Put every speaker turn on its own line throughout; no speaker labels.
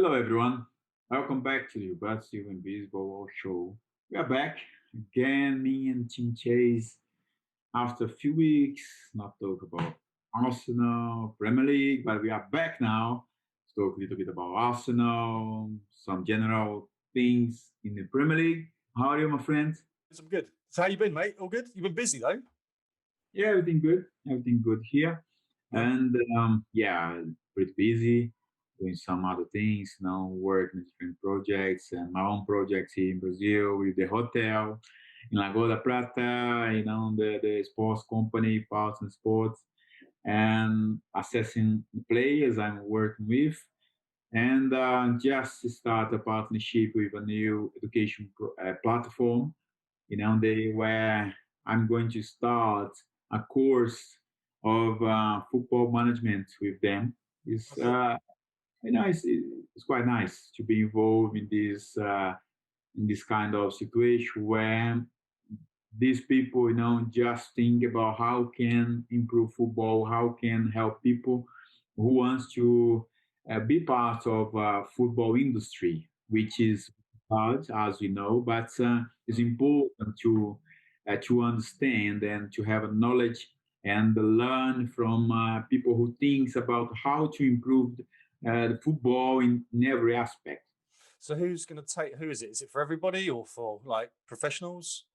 Hello, everyone. Welcome back to the Gilberto Silva Baseball Show. We are back again, me and Team Chase, after a few weeks, not talk about Arsenal, Premier League, but we are back now to talk a little bit about Arsenal, some general things in the Premier League. How are you, my friend?
I'm good. So how you been, mate? All good? You've been busy though.
Yeah, everything good. Everything good here.
Yeah.
And yeah, pretty busy doing some other things, working on different projects and my own projects here in Brazil with the hotel in Lagoa da Prata, the sports company, Partner Sports, and assessing the players I'm working with. And just start a partnership with a new education platform where I'm going to start a course of football management with them. It's it's quite nice to be involved in this kind of situation where these people just think about how can improve football, how can help people who wants to be part of football industry, which is hard, as we know, but it's important to understand and to have a knowledge and learn from people who thinks about how to improve the football in every aspect.
So who's going to take? Who is it? Is it for everybody or for like professionals?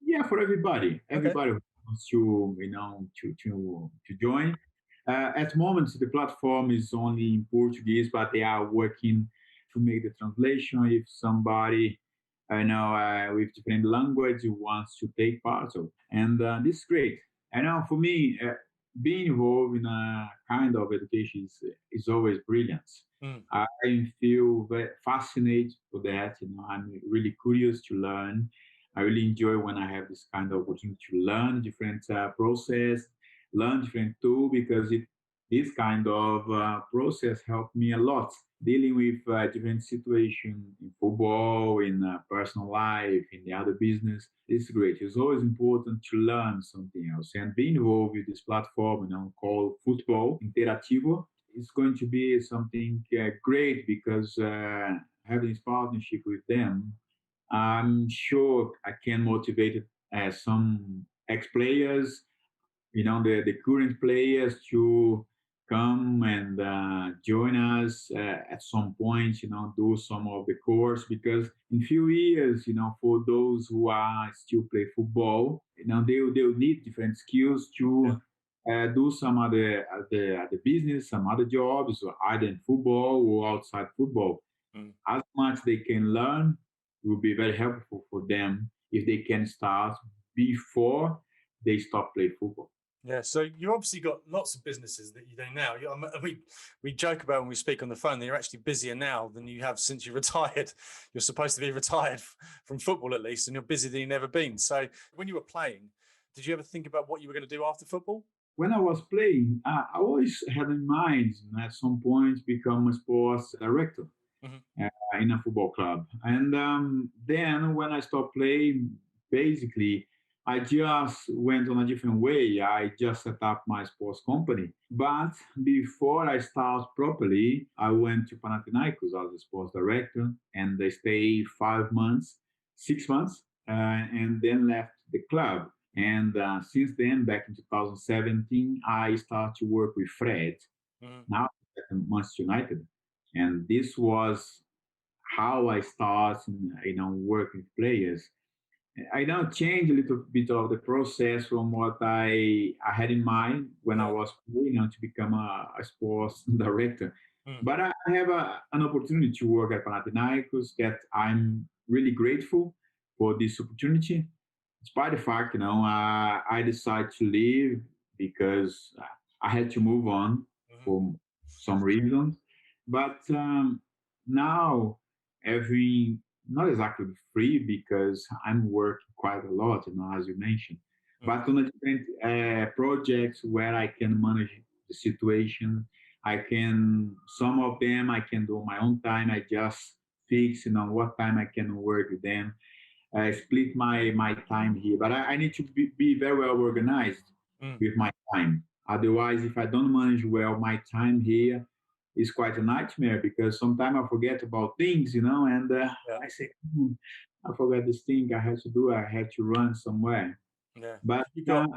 Yeah, for everybody,
Okay.
everybody who wants to to join. At the moment, the platform is only in Portuguese, but they are working to make the translation. If somebody with different language who wants to take part of, and this is great. I know for me, being involved in a kind of education is always brilliant.
Mm.
I feel very fascinated for that. I'm really curious to learn. I really enjoy when I have this kind of opportunity to learn different process, learn different tool because this kind of process helped me a lot dealing with different situations in football, in personal life, in the other business. It's great. It's always important to learn something else and being involved with this platform, called Football Interativo. It's going to be something great because having this partnership with them, I'm sure I can motivate some ex players, the current players to come and join us at some point, do some of the course because in few years, for those who are still play football, they'll need different skills
Yeah.
to do some other business, some other jobs, or either in football or outside football.
Mm.
As much they can learn will be very helpful for them if they can start before they stop playing football.
Yeah. So you obviously got lots of businesses that you do now. We joke about when we speak on the phone that you're actually busier now than you have since you retired. You're supposed to be retired from football at least, and you're busier than you've never been. So when you were playing, did you ever think about what you were going to do after football?
When I was playing, I always had in mind at some point become a sports director
Mm-hmm.
in a football club. And then when I stopped playing, basically, I just went on a different way. I just set up my sports company. But before I start properly, I went to Panathinaikos as a sports director, and they stayed 5 months, 6 months, and then left the club. And since then, back in 2017, I started to work with Fred,
Mm-hmm.
now at Manchester United. And this was how I start, working with players. I now change a little bit of the process from what I had in mind when I
Yeah.
was playing to become a sports director.
Mm.
But I have an opportunity to work at Panathinaikos that I'm really grateful for this opportunity. Despite the fact, I decided to leave because I had to move on
Mm-hmm.
for some reasons. But now every not exactly free because I'm working quite a lot, as you mentioned,
Mm.
but on a different projects where I can manage the situation. I can some of them I can do on my own time. I just fix, what time I can work with them. I split my time here, but I need to be very well organized
Mm.
with my time. Otherwise, if I don't manage well my time here, is quite a nightmare because sometimes I forget about things, and
Yeah,
I say, I forgot this thing I had to do. I had to run somewhere.
yeah.
But
You got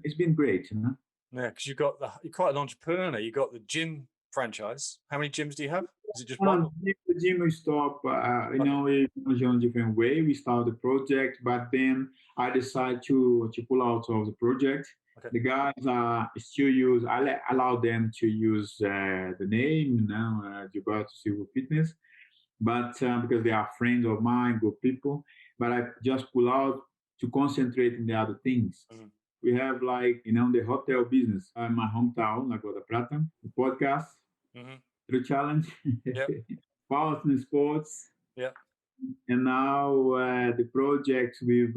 it's been great.
yeah, because you got you're quite an entrepreneur now. You got the gym franchise. How many gyms do you have? Is it just one? Or?
The gym we stop,
Okay,
we manage on a different way. We start the project, but then I decide to pull out of the project.
okay.
The guys still use, allow them to use the name, Gilberto Silva Fitness, but because they are friends of mine, good people, but I just pull out to concentrate in the other things.
Mm-hmm.
We have like, the hotel business in my hometown, Lagoa da Prata, the podcast,
Mm-hmm.
the challenge,
Yep,
Power in sports,
yep.
and now the project with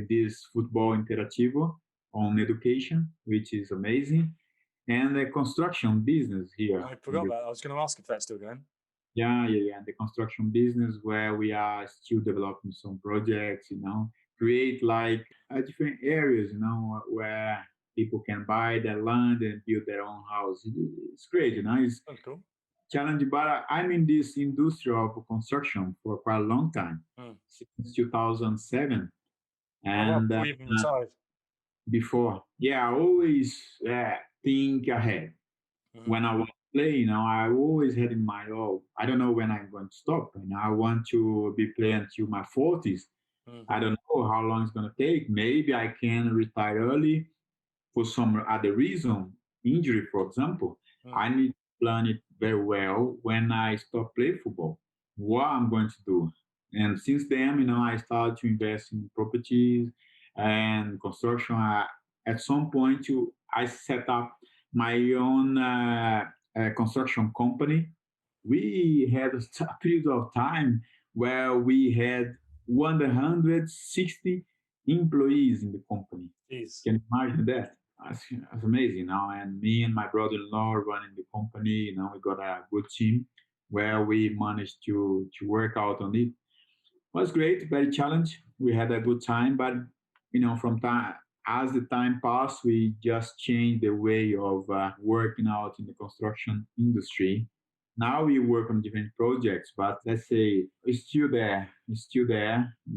this football interativo on education, which is amazing, and the construction business here.
I forgot about that. I was going to ask if that's still going.
Yeah, yeah, yeah. The construction business where we are still developing some projects, create like different areas, where people can buy their land and build their own house. It's great, It's
That's cool.
challenging, but I'm in this industry of construction for quite a long time,
Mm.
since 2007.
Oh well,
And
before you even retired.
before, yeah, I always think ahead.
Mm-hmm.
When I was playing, I always had in mind, oh, I don't know when I'm going to stop. And I want to be playing until my 40s.
Mm.
I don't know how long it's going to take. Maybe I can retire early for some other reason, injury, for example.
Mm.
I need to plan it very well when I stop playing football, what I'm going to do. And since then, I started to invest in properties and construction. At some point, I set up my own construction company. We had a period of time where we had 160 employees in the company.
Jeez.
Can you imagine that? That's amazing. And me and my brother-in-law running the company. We got a good team where we managed to work out on it. It was great, very challenging. We had a good time, but from time as the time passed, we just changed the way of working out in the construction industry. Now we work on different projects, but let's say it's still there,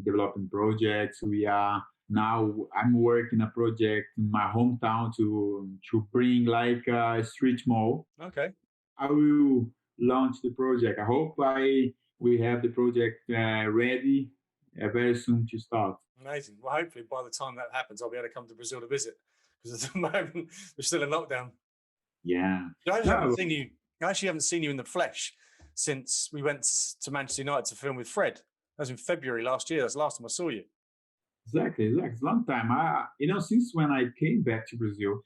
developing projects. We are now I'm working a project in my hometown to bring like a street mall.
Okay.
I will launch the project. I hope I we have the project ready very soon to start.
Amazing. Well, hopefully by the time that happens, I'll be able to come to Brazil to visit because at the moment we're still in lockdown.
Yeah.
I actually haven't
No,
seen you. I actually haven't seen you in the flesh since we went to Manchester United to film with Fred. That was in February last year. That's the last time I saw you.
exactly, exactly. It's a long time. Since when I came back to Brazil,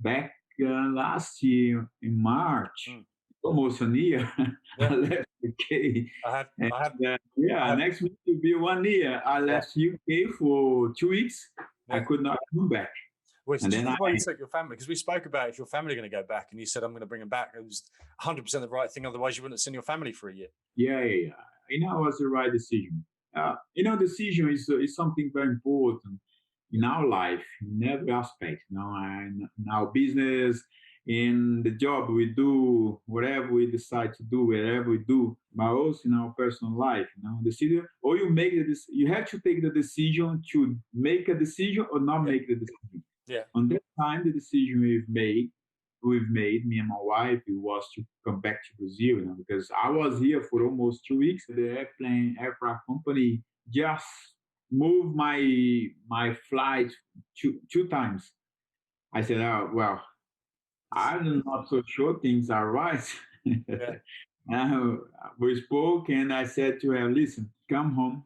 back last year in March,
Mm.
almost a year,
Yeah,
I left UK.
I have.
And
I have. I
yeah,
have.
next week will be 1 year. I
Yeah,
left UK for 2 weeks. I
yeah.
could not come back.
Which
And
is
then I,
why you took your family because we spoke about if your family are going to go back, and you said I'm going to bring them back. It was 100% the right thing. Otherwise, you wouldn't have seen your family for a year.
yeah, yeah, yeah. It was the right decision. Decision is something very important in our life, in every aspect. In our business, in the job we do, whatever we decide to do, wherever we do, but also in our personal life. Decision, or you have to take the decision to make a decision or not
Yeah,
make the decision.
yeah.
On that time, the decision we've made, me and my wife, it was to come back to Brazil, because I was here for almost 2 weeks. The aircraft company just moved my flight two times. I said, oh, well, I'm not so sure things are right.
Yeah.
uh, we spoke, and I said to her, listen, come home,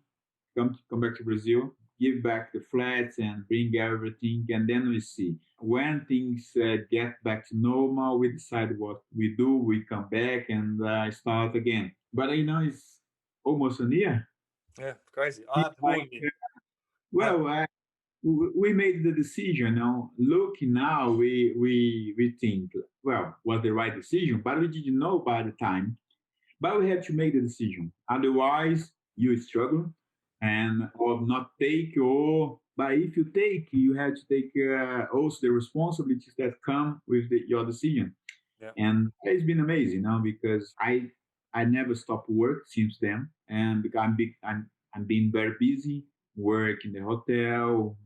come back to Brazil, give back the flats and bring everything, and then we see. When things get back to normal, we decide what we do. We come back and start again. But it's almost a year.
Yeah, crazy. I
It's
have to
like,
warn you. I,
well, we made the decision. Now, looking now, we think, well, was the right decision, but we didn't know by the time. But we have to make the decision. Otherwise, you struggle and or not take, or but if you take, you have to take also the responsibilities that come with your decision.
Yeah.
And it's been amazing, because I never stopped work since then, and because I'm being very busy, work in the hotel,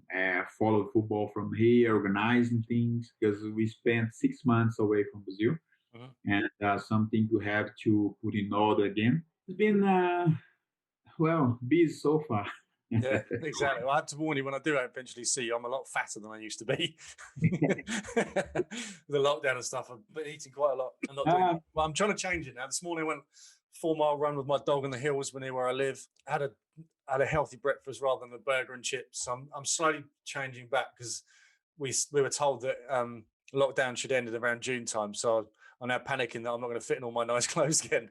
follow football from here, organizing things because we spent 6 months away from Brazil,
Mhm.
and something to have to put in order again. It's been busy so far.
Yeah, exactly. Well, I have to warn you, when I do eventually see you, I'm a lot fatter than I used to be. The lockdown and stuff, I've been eating quite a lot and not doing
uh,
much. Well, I'm trying to change it now. This morning I went 4 mile run with my dog in the hills near where I live. Had a healthy breakfast rather than a burger and chips. So I'm slowly changing back because we were told that lockdown should end at around June time. So I'm now panicking that I'm not going to fit in all my nice clothes again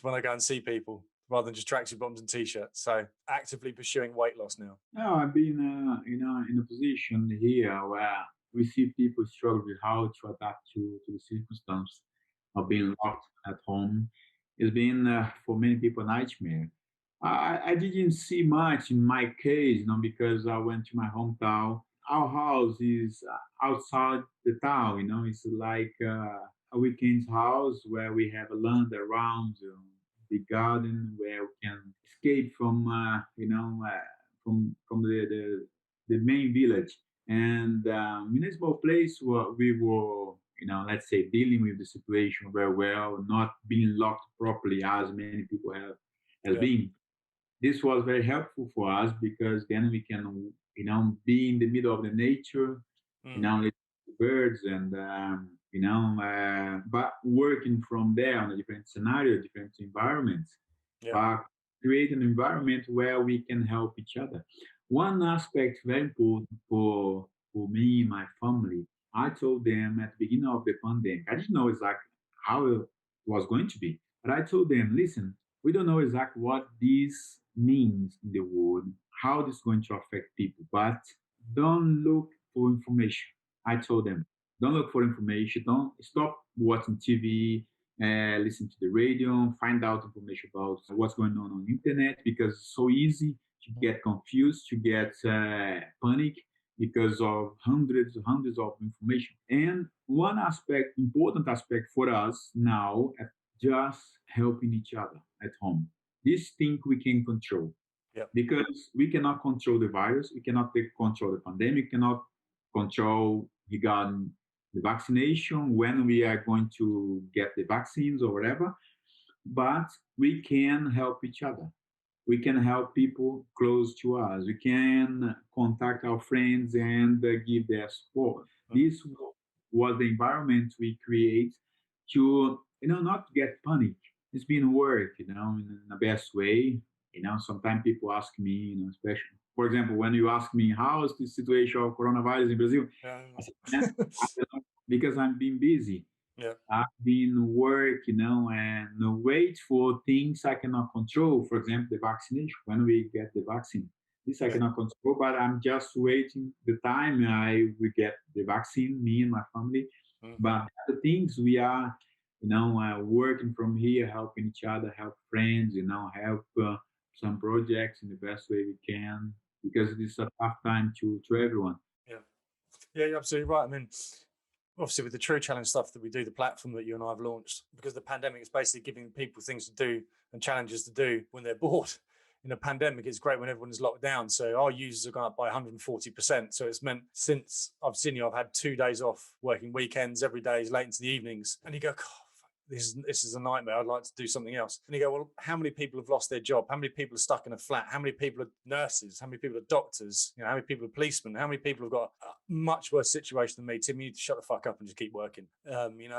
when I go and see people, rather than just tracksuit bottoms and t-shirts. So actively pursuing weight loss now.
no, I've been, in a position here where we see people struggle with how to adapt to the circumstance of being locked at home. It's been, for many people, a nightmare. I didn't see much in my case, because I went to my hometown. Our house is outside the town, it's like a weekend house where we have a land around, the garden where we can escape from, from the main village. And in a small place where we were, let's say, dealing with the situation very well, not being locked properly as many people have has
Yeah.
been. This was very helpful for us because then we can, be in the middle of the nature,
Mm.
listen to birds and, but working from there on a different scenario, different environments,
Yeah.
but create an environment where we can help each other. One aspect very important for me and my family, I told them at the beginning of the pandemic, I didn't know exactly how it was going to be, but I told them, listen, we don't know exactly what this means in the world, how this is going to affect people, but don't look for information. I told them, don't look for information, don't stop watching TV, listen to the radio, find out information about what's going on the internet because it's so easy to get confused, to get panic because of hundreds of information. And one aspect, important aspect for us now, just helping each other at home. This thing we can control
Yeah.
because we cannot control the virus, we cannot control the pandemic, cannot control regarding the vaccination, when we are going to get the vaccines or whatever, but we can help each other. We can help people close to us. We can contact our friends and give their support.
Mm.
This was the environment we create to, not get panic. It's been work, in the best way. Sometimes people ask me, especially, for example, when you ask me, how is the situation of coronavirus in Brazil?
Yeah.
I said, man, I don't know, because I'm being busy.
Yeah.
I've been work, and wait for things I cannot control. For example, the vaccination. When we get the vaccine, this I
Yeah.
cannot control, but I'm just waiting the time I will get the vaccine, me and my family.
Mm.
But the things we are, working from here, helping each other, help friends, help some projects in the best way we can because this is a tough time to everyone.
Yeah. Yeah, you're absolutely right. I mean, obviously with the True Challenge stuff that we do, the platform that you and I have launched, because the pandemic is basically giving people things to do and challenges to do when they're bored. In a pandemic, it's great when everyone's locked down. So our users have gone up by 140%. So it's meant since I've seen you, I've had 2 days off working weekends every day, late into the evenings. And you go, this is a nightmare. I'd like to do something else. And you go, well, how many people have lost their job? How many people are stuck in a flat? How many people are nurses? How many people are doctors? How many people are policemen? How many people have got a much worse situation than me? Tim, you need to shut the fuck up and just keep working.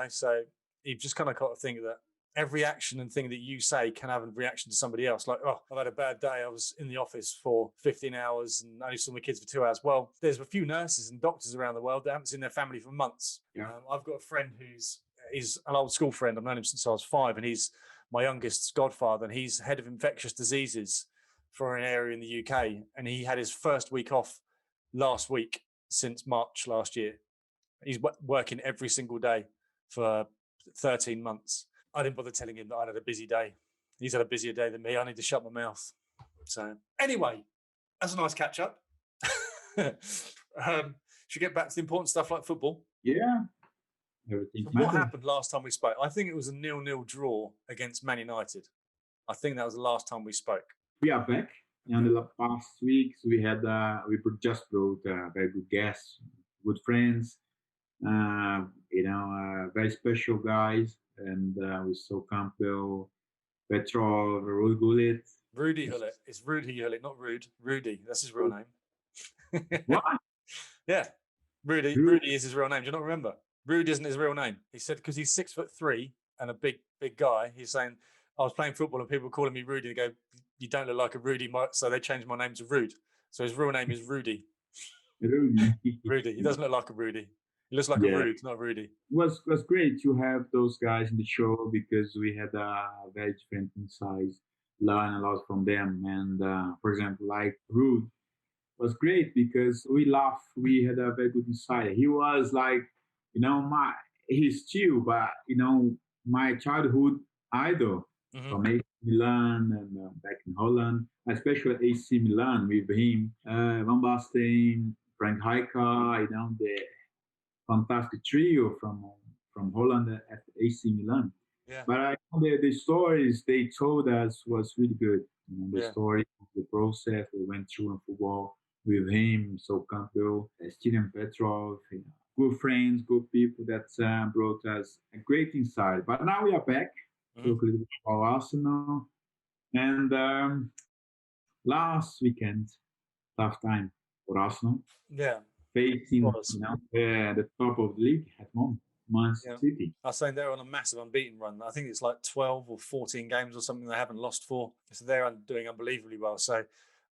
So you've just kind of got to think that every action and thing that you say can have a reaction to somebody else. Like, oh, I've had a bad day. I was in the office for 15 hours and only saw my kids for 2 hours. Well, there's a few nurses and doctors around the world that haven't seen their family for months.
Yeah.
I've got a friend he's an old school friend. I've known him since I was 5, and he's my youngest godfather, and he's head of infectious diseases for an area in the UK. And he had his first week off last week since March last year. He's working every single day for 13 months. I didn't bother telling him that I had a busy day. He's had a busier day than me. I need to shut my mouth. So anyway, that's a nice catch up. Should we get back to the important stuff like football?
Yeah. Everything
So what
matters.
happened last time we spoke? I think it was a 0-0 draw against Man United. I think that was the last time we spoke.
We are back. In
Okay.
the past weeks, we just brought very good guests, good friends, very special guys, and we saw Campbell, Petrov, Ruud Gullit.
Rudy Hullet. It's Rudy Hullet, not Rude. Rudy. That's his real name.
What?
Yeah. Rudy.
Ruud?
Rudy is his real name. Do you not remember? Rudy isn't his real name. He said because he's 6'3" and a big guy. He's saying I was playing football and people were calling me Rudy. They go, you don't look like a Rudy, so they changed my name to Rude. So his real name is Rudy.
Rudy.
Rudy. He doesn't look like a Rudy. He looks like a
Yeah.
Rude, not Rudy.
Was great to have those guys in the show because we had a very different insights, learn a lot from them. And for example, like Ruud was great because we laughed. We had a very good insight. He was like, he's still, but my childhood idol from AC Milan and back in Holland, especially AC Milan with him, Van Basten, Frank Rijkaard, the fantastic trio from Holland at AC Milan.
Yeah.
But the stories they told us was really good. The story, the process they went through in football with him, so Campbell, Steven Petrov, good friends, good people that brought us a great insight. But now we are back. Talk a little bit about Arsenal. And last weekend, tough time for Arsenal.
Yeah.
Facing the top of the league at home, Man City.
I was saying they're on a massive unbeaten run. I think it's like 12 or 14 games or something they haven't lost for. So they're doing unbelievably well. So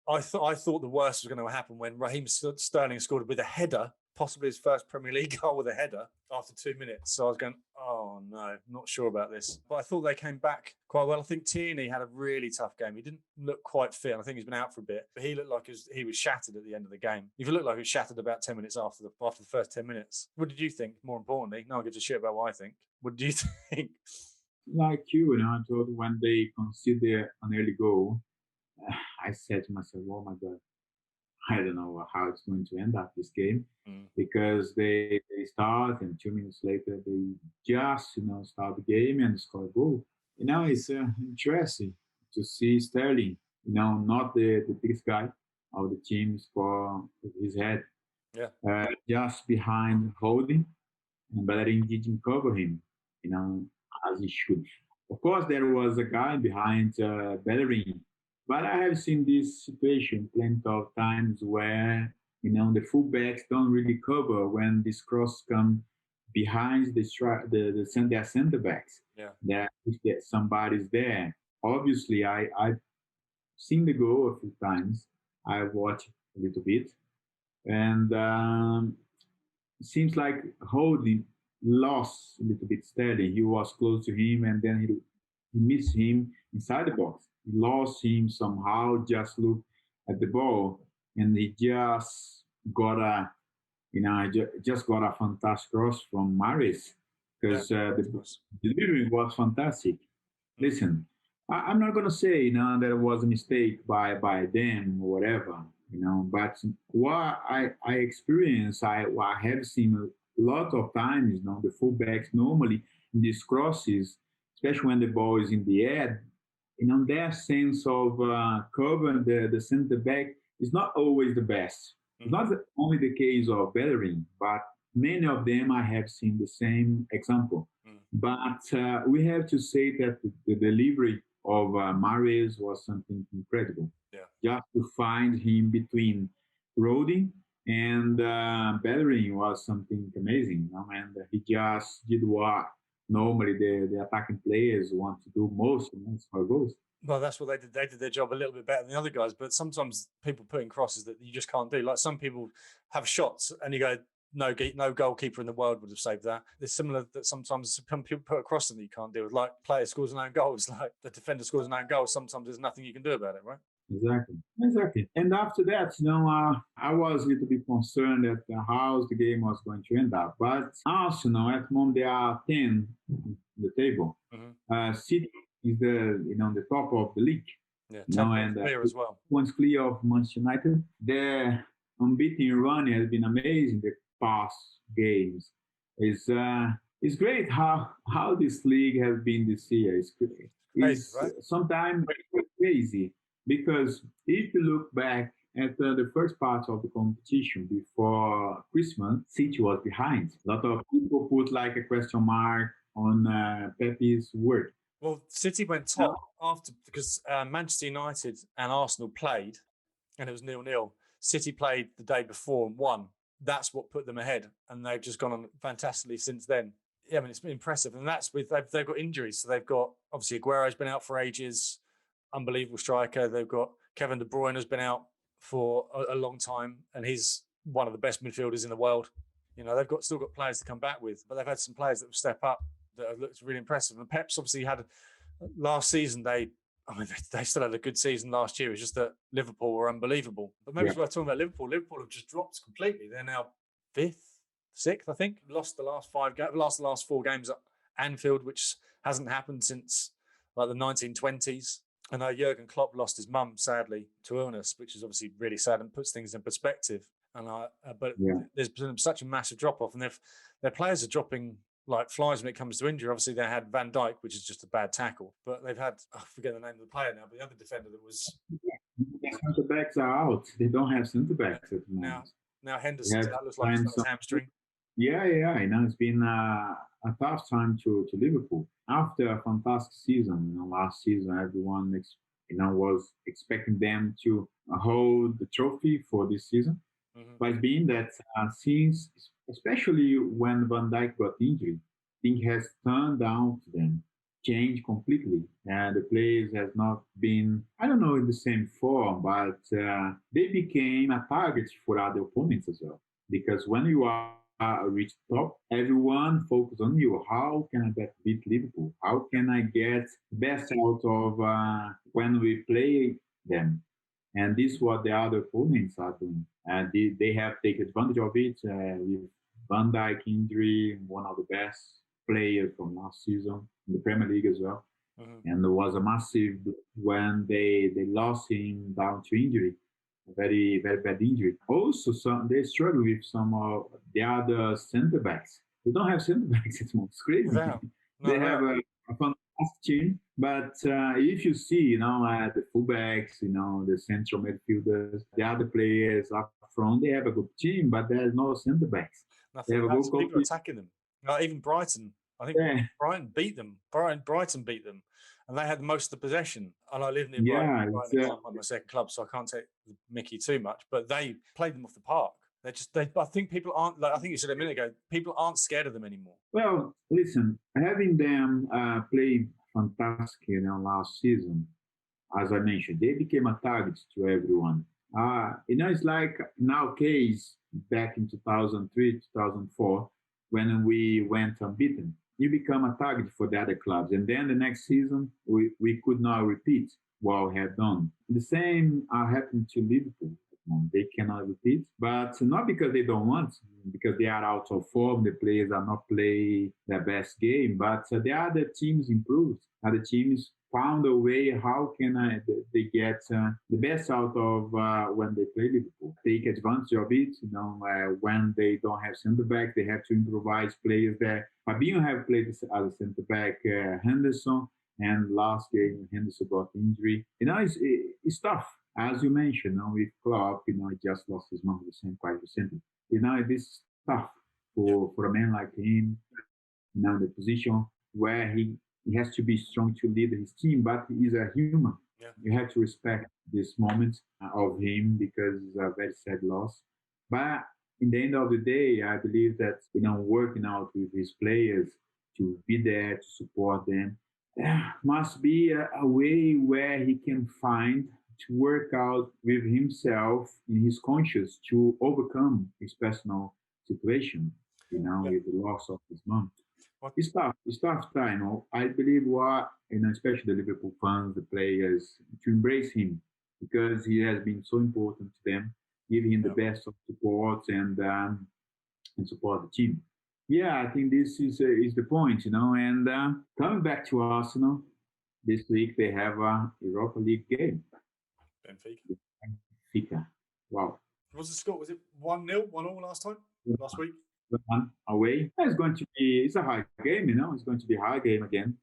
I thought the worst was going to happen when Raheem Sterling scored with a header, possibly his first Premier League goal with a header after 2 minutes. So I was going, oh no, not sure about this. But I thought they came back quite well. I think Tierney had a really tough game. He didn't look quite fit. I think he's been out for a bit, but he looked like he was shattered at the end of the game. He looked like he was shattered about 10 minutes after the first 10 minutes. What did you think? More importantly, no one gives a shit about what I think. What did you think?
Like you, I thought when they consider an early goal, I said to myself, oh my God, I don't know how it's going to end up this game because they start and 2 minutes later they just start the game and score a goal. It's interesting to see Sterling, not the biggest guy of the team score with his head, just behind Holding, and Bellerin didn't cover him, as he should. Of course, there was a guy behind Bellerin, but I have seen this situation plenty of times where the fullbacks don't really cover when this cross come behind their center backs.
Yeah.
That if somebody's there. Obviously, I've seen the goal a few times. I've watched a little bit, and it seems like Holding lost a little bit steady. He was close to him, and then he missed him inside the box. He lost him somehow. Just looked at the ball, and he just got a fantastic cross from Maris because the delivery was fantastic. Listen, I'm not gonna say that it was a mistake by them or whatever, but what I experienced, I have seen a lot of times, the fullbacks normally in these crosses, especially when the ball is in the air, their sense of covering the center back is not always the best. It's not only the case of Bellerin, but many of them I have seen the same example. But we have to say that the delivery of Mahrez was something incredible.
Yeah.
Just to find him between Rodin and Bellerin was something amazing. And he just did what normally the attacking players want to do most, score goals.
Well, that's what they did. They did their job a little bit better than the other guys. But sometimes people put in crosses that you just can't do. Like some people have shots and you go, no goalkeeper in the world would have saved that. It's similar that sometimes some people put a cross in that you can't deal with. Like player scores an own goal. It's like the defender scores an own goal. Sometimes there's nothing you can do about it, right?
Exactly. And after that, I was a little bit concerned at how the game was going to end up. But Arsenal, at the moment, they are 10 on the table. City is the top of the league.
Yeah, 10 points clear as well.
Points clear of Manchester United. Their unbeaten run has been amazing the past games. It's It's great how this league has been this year. It's great.
Crazy,
It's
right?
sometimes crazy because if you look back at the first part of the competition before Christmas, City was behind. A lot of people put like a question mark on Pepe's work.
Well, City went top
Now,
after because Manchester United and Arsenal played, and it was 0-0. City played the day before and won. That's what put them ahead, and they've just gone on fantastically since then. Yeah, I mean it's been impressive, and that's with they've got injuries. So they've got obviously Aguero's been out for ages, unbelievable striker. They've got Kevin De Bruyne has been out for a long time, and he's one of the best midfielders in the world. You know, they've got still got players to come back with, but they've had some players that will step up that have looked really impressive. And Pep's obviously had last season. I mean, they still had a good season last year. It's just that Liverpool were unbelievable. But maybe
yeah,
it's worth talking about Liverpool. Liverpool have just dropped completely. They're now fifth, sixth, I think. Lost the last the last four games at Anfield, which hasn't happened since like the 1920s. I know Jurgen Klopp lost his mum, sadly, to illness, which is obviously really sad and puts things in perspective. But
yeah.
there's been such a massive drop off, and their players are dropping like flies when it comes to injury. Obviously, they had Van Dijk, which is just a bad tackle, but they've had I forget the name of the player now, but the other defender that was
The center backs are out. They don't have center backs at the
now
moment. They
Henderson.
have
So that looks like he's
signed
got his
some.
hamstring.
Yeah, yeah. You know, it's been a tough time to Liverpool after a fantastic season. You know, last season everyone was expecting them to hold the trophy for this season.
Mm-hmm.
But it's been that since, especially when Van Dijk got injured, thing has turned down to them, changed completely. And the players has not been, I don't know, in the same form, but they became a target for other opponents as well. Because when you are reach top, everyone focus on you. How can I beat Liverpool? How can I get best out of when we play them? And this is what the other opponents are doing. And they have taken advantage of it with Van Dijk injury, one of the best players from last season in the Premier League as well.
Mm-hmm.
And there was a massive when they lost him down to injury, a very very bad injury. Also, they struggle with some of the other centre backs. They don't have centre backs anymore. It's crazy.
Without, no,
They have
without.
a fantastic team, but if you see, the fullbacks, the central midfielders, the other players up front, they have a good team, but there's no centre backs. They
Nothing.
have a good
People are
goalkeeper.
attacking them. Even Brighton. I think
Yeah,
Brighton beat them. Brighton beat them, and they had most of the possession. And I live near Brighton.
yeah,
Brighton is like my second club, so I can't take Mickey too much. But they played them off the park. I think people aren't like I think you said a minute ago. People aren't scared of them anymore.
well, listen, having them play fantastic, last season, as I mentioned, they became a target to everyone. It's like in our case back in 2003, 2004, when we went unbeaten. You become a target for the other clubs. And then the next season, we could not repeat what we had done. The same happened to Liverpool. They cannot repeat, but not because they don't want, because they are out of form. The players are not playing their best game, but the other teams improved. Other teams found a way. How can they get the best out of when they play Liverpool? Take advantage of it. When they don't have centre back, they have to improvise players there. Fabinho have played as a centre back. Henderson. And last game, Henderson got injury. It's tough, as you mentioned. With Klopp, he just lost his mom quite recently. This is tough
Yeah,
for a man like him. The position where he has to be strong to lead his team, but he's a human.
yeah.
You have to respect this moment of him because it's a very sad loss. But in the end of the day, I believe that working out with his players to be there to support them must be a way where he can find to work out with himself in his conscience to overcome his personal situation,
Yeah.
with the loss of his mom.
What?
It's tough. It's tough time. I believe especially the Liverpool fans, the players, to embrace him because he has been so important to them, give him the
Yeah.
best of support and support the team. Yeah, I think this is the point, And coming back to Arsenal, this week they have a Europa League game.
Benfica.
Benfica. Wow.
What was the score? Was it 1-0, 1-1 last time? Last week?
away. It's going to be, it's a hard game, it's going to be a hard game again.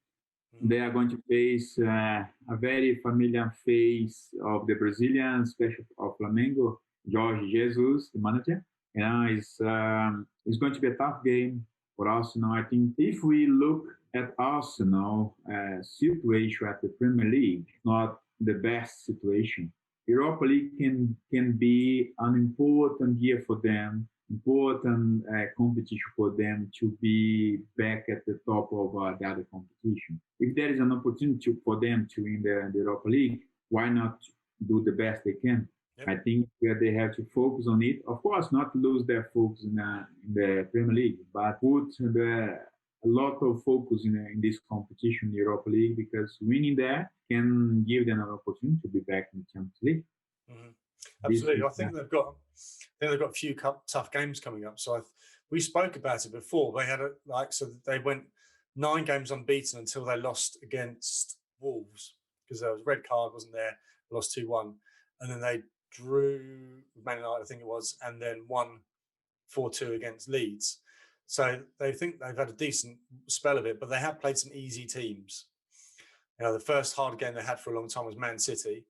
They are going to face a very familiar face of the Brazilian special of Flamengo, Jorge Jesus, the manager. It's going to be a tough game for Arsenal. I think if we look at Arsenal situation at the Premier League, not the best situation. Europa League can be an important year for them, important competition for them to be back at the top of the other competition. If there is an opportunity for them to win the Europa League, why not do the best they can? Yep. I think they have to focus on it. Of course, not lose their focus in the Premier League, but put a lot of focus in this competition, the Europa League, because winning there can give them an opportunity to be back in the Champions League.
Mm-hmm. Absolutely, I think they've got a few tough games coming up. So we spoke about it before. They had they went 9 games unbeaten until they lost against Wolves because there was a red card, wasn't there? They lost 2-1, and then they drew Man United, I think it was, and then won 4-2 against Leeds. So they think they've had a decent spell of it, but they have played some easy teams. The first hard game they had for a long time was Man City.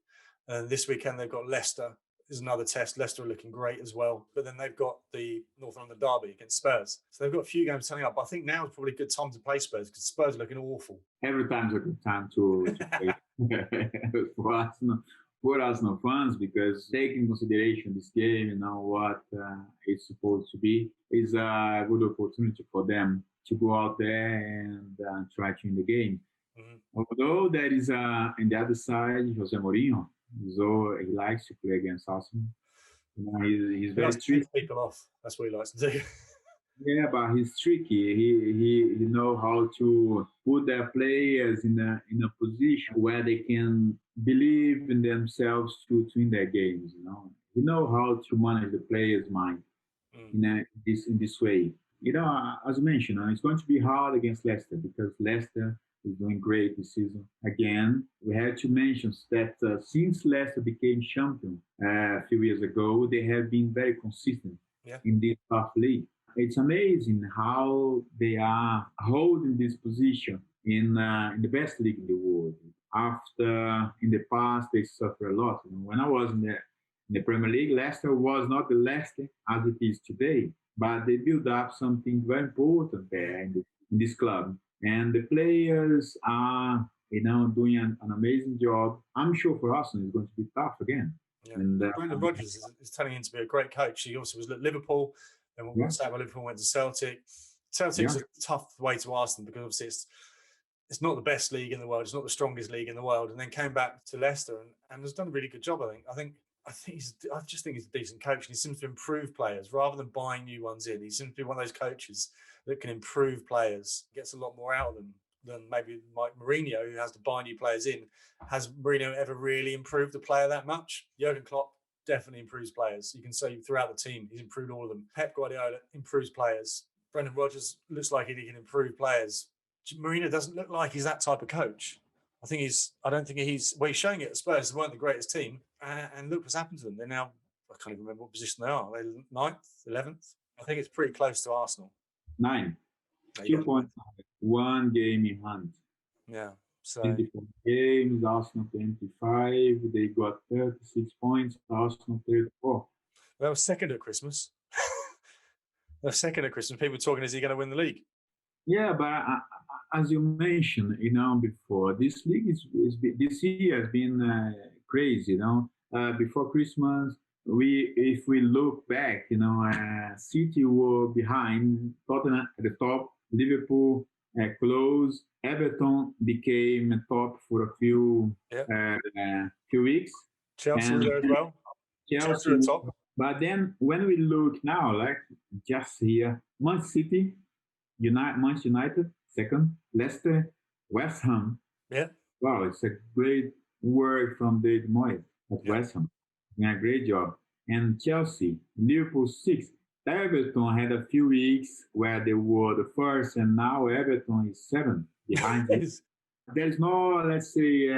And this weekend they've got Leicester. Is another test. Leicester are looking great as well. But then they've got the North London derby against Spurs. So they've got a few games turning up. I think now is probably a good time to play Spurs because Spurs are looking awful.
Every time's a good time to play for Arsenal fans, because taking into consideration this game, what it's supposed to be, is a good opportunity for them to go out there and try to win the game. Mm-hmm. Although there is on the other side, Jose Mourinho, so he likes to play against Arsenal. He's very tricky.
People off. That's what he likes to do.
Yeah, but he's tricky. He knows how to put their players in a position where they can believe in themselves to win their games. He knows how to manage the players' mind in this way. As you mentioned, it's going to be hard against Leicester because Leicester is doing great this season. Again, we have to mention that since Leicester became champion a few years ago, they have been very consistent in this tough league. It's amazing how they are holding this position in the best league in the world. After, in the past, they suffered a lot. When I was in the Premier League, Leicester was not the Leicester as it is today, but they built up something very important there in this club. And the players are, doing an amazing job. I'm sure for Arsenal it's going to be tough again.
Yeah. And Brendan Rodgers is turning into be a great coach. He also was at Liverpool. And once Liverpool went to Celtic. Celtic's a tough way to ask them because obviously it's not the best league in the world. It's not the strongest league in the world. And then came back to Leicester and has done a really good job, I think. I just think he's a decent coach. And he seems to improve players rather than buying new ones in. He seems to be one of those coaches that can improve players, gets a lot more out of them than maybe Mike Mourinho, who has to buy new players in. Has Mourinho ever really improved a player that much? Jurgen Klopp definitely improves players. You can say throughout the team, he's improved all of them. Pep Guardiola improves players. Brendan Rodgers looks like he can improve players. Mourinho doesn't look like he's that type of coach. He's showing it at Spurs. They weren't the greatest team. And look what's happened to them. They're now, I can't even remember what position they are. They're 9th, 11th. I think it's pretty close to Arsenal.
9. 2 points, 1 game in hand.
Yeah. So
24 games, Arsenal 25. They got 36 points, Arsenal 34.
That was second at Christmas. People were talking, is he going to win the league?
Yeah, but as you mentioned, before, this league this year has been crazy. Before Christmas, if we look back, City were behind, Tottenham at the top, Liverpool close. Everton became top for a few weeks.
Chelsea were there as well.
Chelsea at top. But then when we look now, like just here, Manchester City, Manchester United, second, Leicester, West Ham.
Yeah.
Wow, it's a great work from David Moyes at West Ham. Yeah, great job. And Chelsea, Liverpool 6th. Everton had a few weeks where they were the first, and now Everton is 7th behind this. There's no, let's say,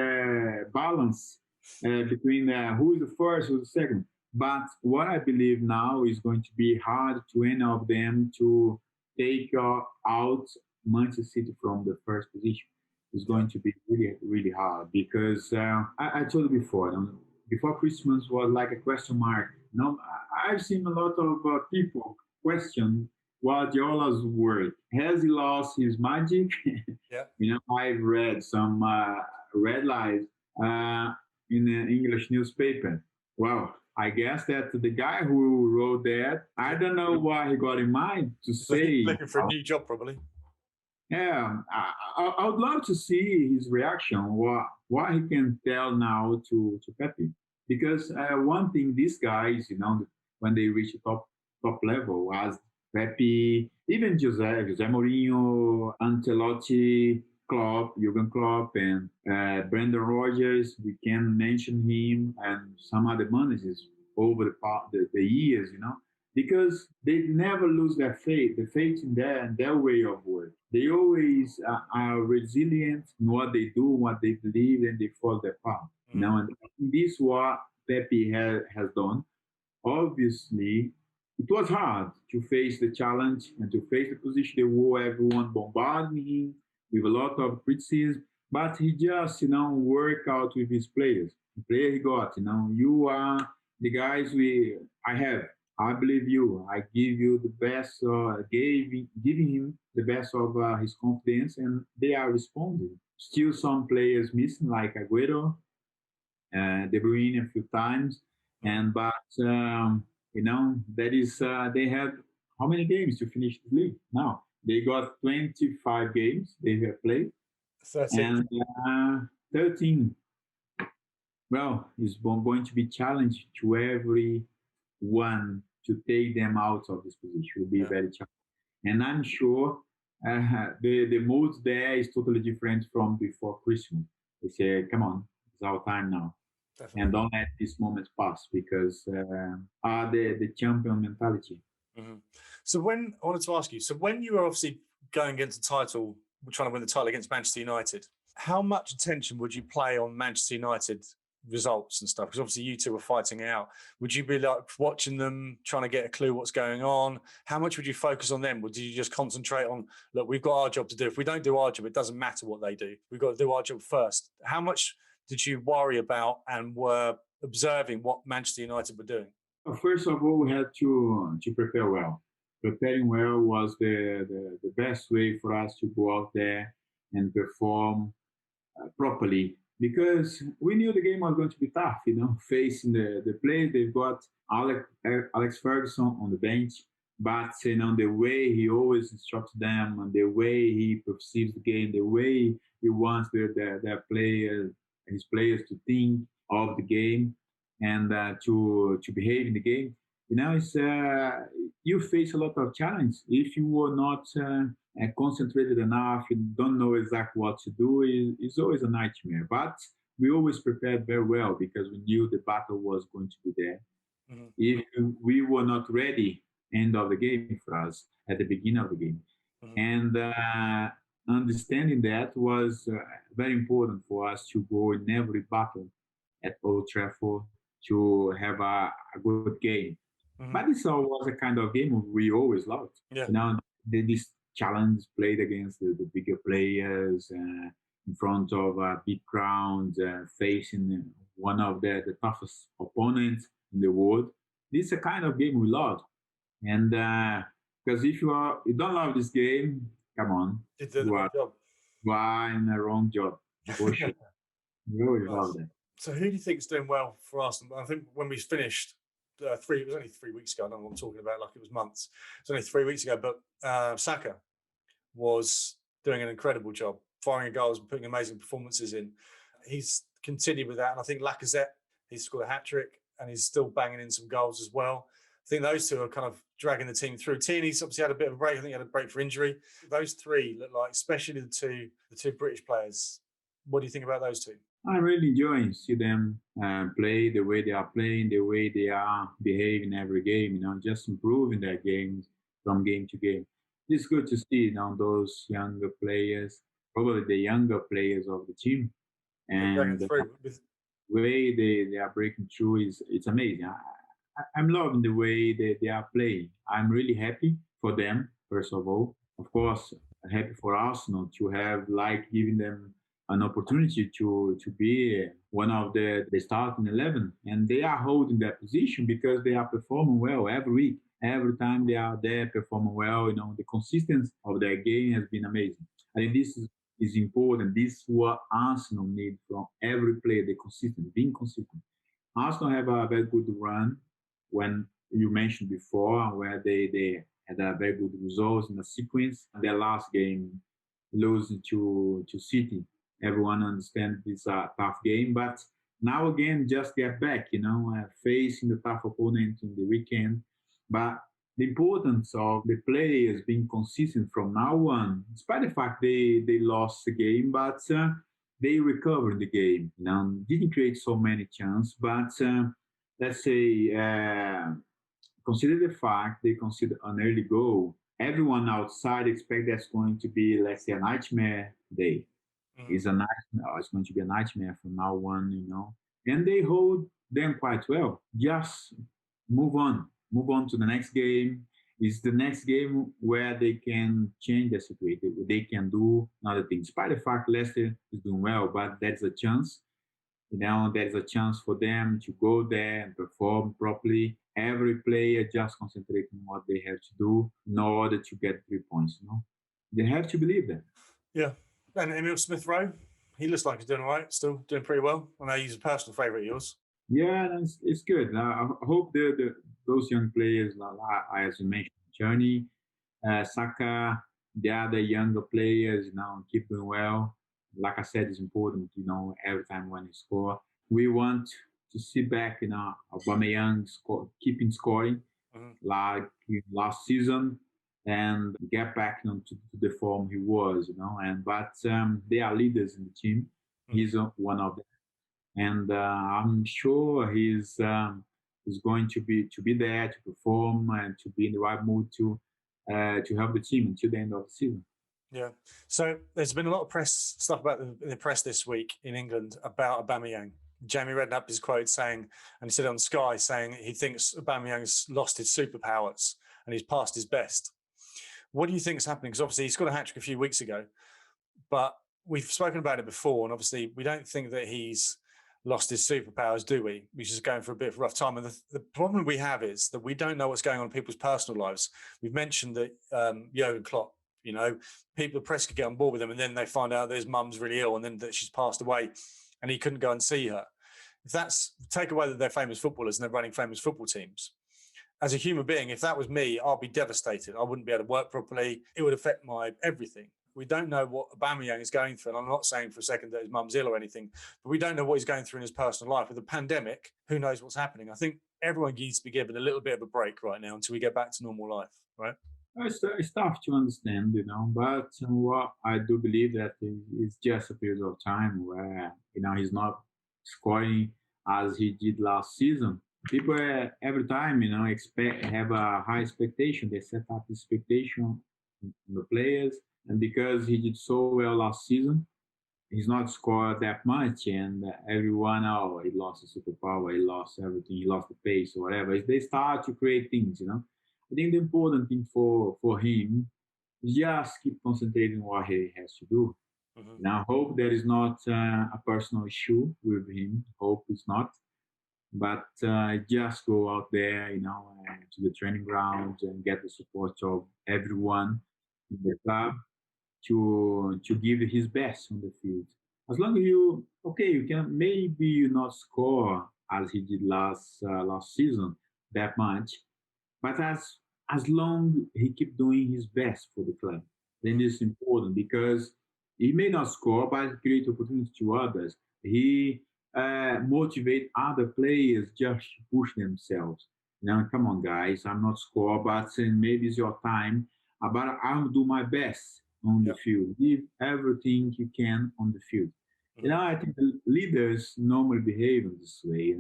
balance between who is the first, who is the second. But what I believe now is going to be hard to any of them to take out Manchester City from the first position. It's
Yeah.
going to be really, really hard because I told you before, before Christmas was like a question mark. I've seen a lot of people question Guardiola's work. Has he lost his magic?
Yeah.
I've read some red lines uh, in an English newspaper. Well, I guess that the guy who wrote that, I don't know what he got in mind to
He's looking,
say.
looking for a new job, probably.
Yeah, I would love to see his reaction, what he can tell now to Pepe. Because one thing, these guys, when they reach the top level, as Pepe, even Jose Mourinho, Ancelotti, Klopp, Jurgen Klopp, and Brendan Rodgers, we can mention him, and some other managers over the years, because they never lose the faith in their way of work. They always are resilient in what they do, what they believe, and they follow their path.
Mm.
And this is what Pepe has done. Obviously, it was hard to face the challenge and to face the position. They were everyone bombarding him with a lot of criticism, but he just, work out with his players. The player he got, you are the guys I have. I believe you. I give you the best, giving him the best of his confidence, and they are responding. Still, some players missing, like Aguero, De Bruyne a few times,
Mm.
and but that is they had how many games to finish the league? Now they got 25 games they have played,
13.
and 13. Well, it's going to be challenged to everyone to take them out of this position. It will be
Yeah,
very challenging, and I'm sure the mood there is totally different from before Christmas. They say, "Come on, it's our time now." And
definitely.
don't let this moment pass because the champion mentality.
Hmm. So when I wanted to ask you, so when you were obviously going against the title, trying to win the title against Manchester United, how much attention would you play on Manchester United results and stuff? Because obviously you two were fighting it out. Would you be like watching them, trying to get a clue what's going on? How much would you focus on them? Or did you just concentrate on, look, we've got our job to do. If we don't do our job, it doesn't matter what they do. We've got to do our job first. How much did you worry about and were observing what Manchester United were doing?
First of all, we had to prepare well. Preparing well was the best way for us to go out there and perform properly because we knew the game was going to be tough, facing the players. They've got Alex Ferguson on the bench, but the way he always instructs them and the way he perceives the game, the way he wants their players, his players to think of the game and to behave in the game. It's you face a lot of challenge if you were not concentrated enough, you don't know exactly what to do, it's always a nightmare. But we always prepared very well because we knew the battle was going to be there.
Mhm.
If we were not ready, end of the game for us at the beginning of the game.
Mhm.
And understanding that was very important for us to go in every battle at Old Trafford to have a good game. But
Mhm.
this was a kind of game we always loved.
Yeah.
This challenge played against the bigger players in front of big crowds, facing one of the toughest opponents in the world. This is a kind of game we love. And because if you don't love this game, come on,
Did the
you
wrong
are,
job.
you are in the wrong job for sure. We always love
Nice.
that.
So who do you think is doing well for Arsenal? I think when we finished it was only 3 weeks ago. I don't know what I'm talking about, like it was months. It was only 3 weeks ago, but Saka was doing an incredible job, firing goals and putting amazing performances in. He's continued with that, and I think Lacazette, he's scored a hat trick and he's still banging in some goals as well. I think those two are kind of dragging the team through. Tierney's obviously had a bit of a break. I think he had a break for injury. Those three look like, especially the two British players. What do you think about those two?
I really enjoy see them play the way they are playing, the way they are behaving every game. Just improving their games from game to game. It's good to see those younger players, probably the younger players of the team,
They're dragging
and the
through with
way they are breaking through is it's amazing. I'm loving the way they are playing. I'm really happy for them, first of all. Of course, happy for Arsenal to have like giving them an opportunity to be one of the starting 11, and they are holding that position because they are performing well every week. Every time they are there performing well, the consistency of their game has been amazing. I think this is important. This is what Arsenal need from every player: the consistent, being consistent. Arsenal have a very good run when you mentioned before, where they had a very good results in the sequence. Their last game, losing to City. Everyone understands it's a tough game, but now again, just get back, facing the tough opponent in the weekend. But the importance of the players being consistent from now on, despite the fact they lost the game, but they recovered the game. Didn't create so many chances, but let's say consider the fact they consider an early goal. Everyone outside expect that's going to be, let's say, a nightmare day.
Mm.
It's a nightmare. It's going to be a nightmare from now on, And they hold them quite well. Just move on to the next game. It's the next game where they can change the situation. They can do another thing. Despite the fact Leicester is doing well, but that's a chance. There's a chance for them to go there and perform properly. Every player just concentrating on what they have to do in order to get 3 points. They have to believe that.
Yeah. And Emil Smith Rowe, he looks like he's doing all right, still doing pretty well. I know he's a personal favourite of yours.
Yeah, it's good. I hope those young players, as you mentioned, Journey, Saka, the other younger players, keep doing well. Like I said, it's important, every time when you score. We want to see back, Aubameyang keeping scoring
Mm-hmm.
like last season and get back to the form he was, but they are leaders in the team. He's one of them, and I'm sure he's going to be there to perform and to be in the right mood to help the team until the end of the season.
Yeah. So there's been a lot of press stuff about the press this week in England about Aubameyang. Jamie Redknapp is quoted saying, and he said it on Sky, saying he thinks Aubameyang's lost his superpowers and he's past his best. What do you think is happening? Because obviously he's got a hat trick a few weeks ago, but we've spoken about it before, and obviously we don't think that he's lost his superpowers, do we? He's just going for a bit of a rough time. And the problem we have is that we don't know what's going on in people's personal lives. We've mentioned that Jurgen Klopp, people, the press could get on board with him, and then they find out that his mum's really ill and then that she's passed away and he couldn't go and see her. If that's, take away that they're famous footballers and they're running famous football teams. As a human being, if that was me, I'd be devastated. I wouldn't be able to work properly. It would affect my everything. We don't know what Aubameyang is going through. And I'm not saying for a second that his mum's ill or anything, but we don't know what he's going through in his personal life. With the pandemic, who knows what's happening? I think everyone needs to be given a little bit of a break right now until we get back to normal life, right?
It's tough to understand, but what I do believe that it's just a period of time where, he's not scoring as he did last season. People every time, expect have a high expectation. They set up expectation on the players, and because he did so well last season, he's not scored that much, and everyone, he lost the superpower, he lost everything, he lost the pace or whatever. They start to create things. I think the important thing for him is just keep concentrating on what he has to do.
Mm-hmm.
Now, hope there is not a personal issue with him. Hope it's not, but just go out there, to the training grounds and get the support of everyone in the club to give his best on the field. As long as you can maybe you not score as he did last season that much, but as long he keep doing his best for the club, then it's important because he may not score, but create opportunities to others. He motivate other players just to push themselves. Now, come on, guys, I'm not score, but maybe it's your time. But I'll do my best on the
Yeah.
field. Give everything you can on the field. I think the leaders normally behave in this way.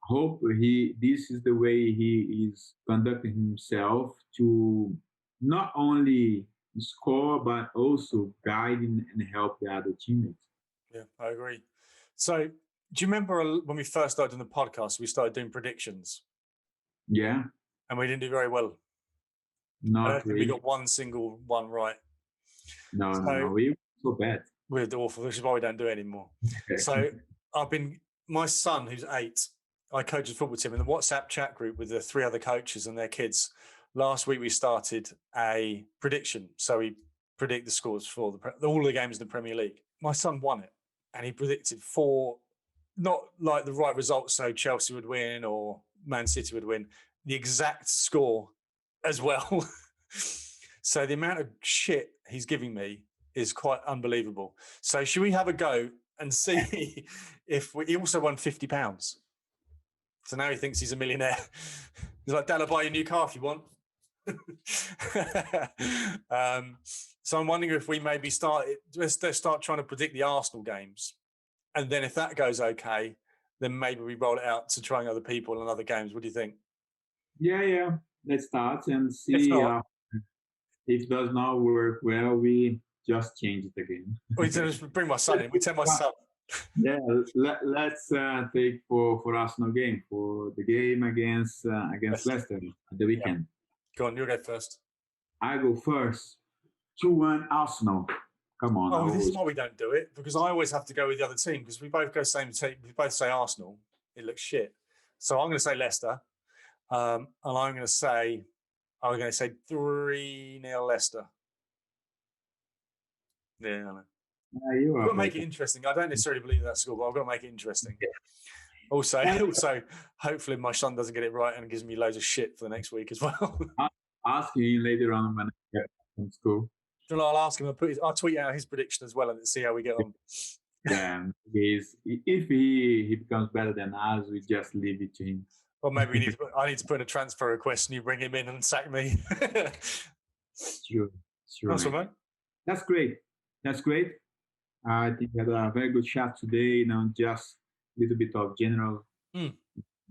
Hope this is the way he is conducting himself to not only score but also guiding and help the other teammates.
Yeah, I agree. So, do you remember when we first started doing the podcast, we started doing predictions?
Yeah,
and we didn't do very well. I don't
not
think we
really.
got one single one right.
No, no,
So
no. We were so bad.
we're awful, which is why we don't do it anymore. So my son, who's 8, I coach a football team in the WhatsApp chat group with the 3 other coaches and their kids. Last week we started a prediction. So we predict the scores for all the games in the Premier League. My son won it, and he predicted 4, not like the right results, so Chelsea would win or Man City would win, the exact score as well. So the amount of shit he's giving me is quite unbelievable. So should we have a go and see if he also won £50? So now he thinks he's a millionaire. He's like, Dad, I'll buy you a new car if you want. So I'm wondering if we maybe let's start trying to predict the Arsenal games. And then if that goes okay, then maybe we roll it out to trying other people and other games. What do you think?
Yeah. Let's start and
If
see
not,
if it does not work well. We just change it again.
we just bring my son in. We tell my son.
Yeah, let's take for Arsenal game, for the game against Leicester at the weekend.
Go on, you go first.
I go first. 2-1 Arsenal. Come on.
Oh, this is why we don't do it, because I always have to go with the other team, because we both go same team. We both say Arsenal. It looks shit. So I'm going to say Leicester, and I'm going to say 3-0 Leicester. Yeah, I know.
You
I've
are
got to make it interesting. I don't necessarily believe that score, but I've got to make it interesting.
Yeah.
Also, hopefully my son doesn't get it right and gives me loads of shit for the next week as well.
I'll ask you later on when I get from school.
I'll ask him. I'll tweet out his prediction as well and see how we get on.
Yeah, if he becomes better than us, we just leave it to him.
Or maybe I need to put in a transfer request and you bring him in and sack me.
Sure.
That's right, mate.
That's great. I think we had a very good chat today. Just a little bit of general in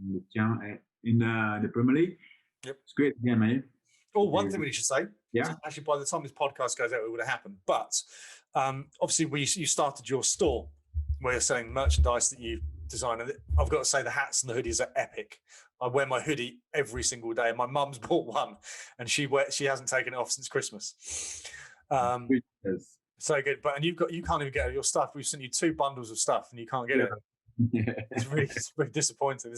the Premier League.
Yep.
It's great again, mate.
Oh, one thing we should say.
Yeah.
Actually, by the time this podcast goes out, it would have happened. But obviously, you started your store where you're selling merchandise that you designed. And I've got to say, the hats and the hoodies are epic. I wear my hoodie every single day. My mum's bought one, and she hasn't taken it off since Christmas.
Yes.
So good. But you can't even get your stuff. We've sent you 2 bundles of stuff, and you can't get it. It's very disappointing.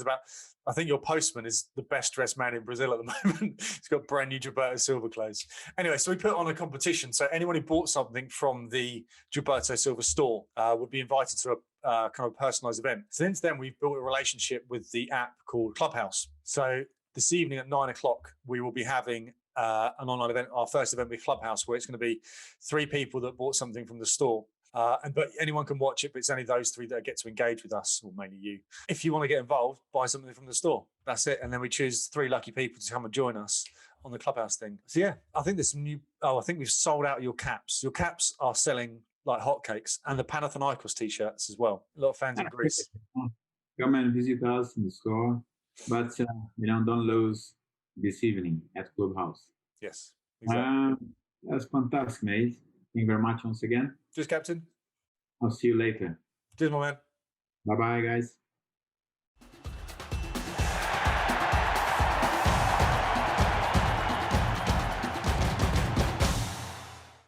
I think your postman is the best dressed man in Brazil at the moment. He's got brand new Gilberto Silva clothes. Anyway, so we put on a competition. So anyone who bought something from the Gilberto Silva store would be invited to a kind of personalised event. Since then, we've built a relationship with the app called Clubhouse. So this evening at 9:00, we will be having an online event, our first event with Clubhouse, where it's going to be 3 people that bought something from the store. But anyone can watch it, but it's only those 3 that get to engage with us, or mainly you. If you want to get involved, buy something from the store. That's it. And then we choose 3 lucky people to come and join us on the Clubhouse thing. So yeah, I think there's some I think we've sold out your caps. Your caps are selling like hotcakes, and the Panathinaikos t-shirts as well. A lot of fans in Greece.
Come and visit us in the store. But don't lose this evening at Clubhouse.
Yes, exactly.
That's fantastic, mate. Thank you very much once again.
Cheers, Captain.
I'll see you later.
Cheers, my man.
Bye-bye, guys.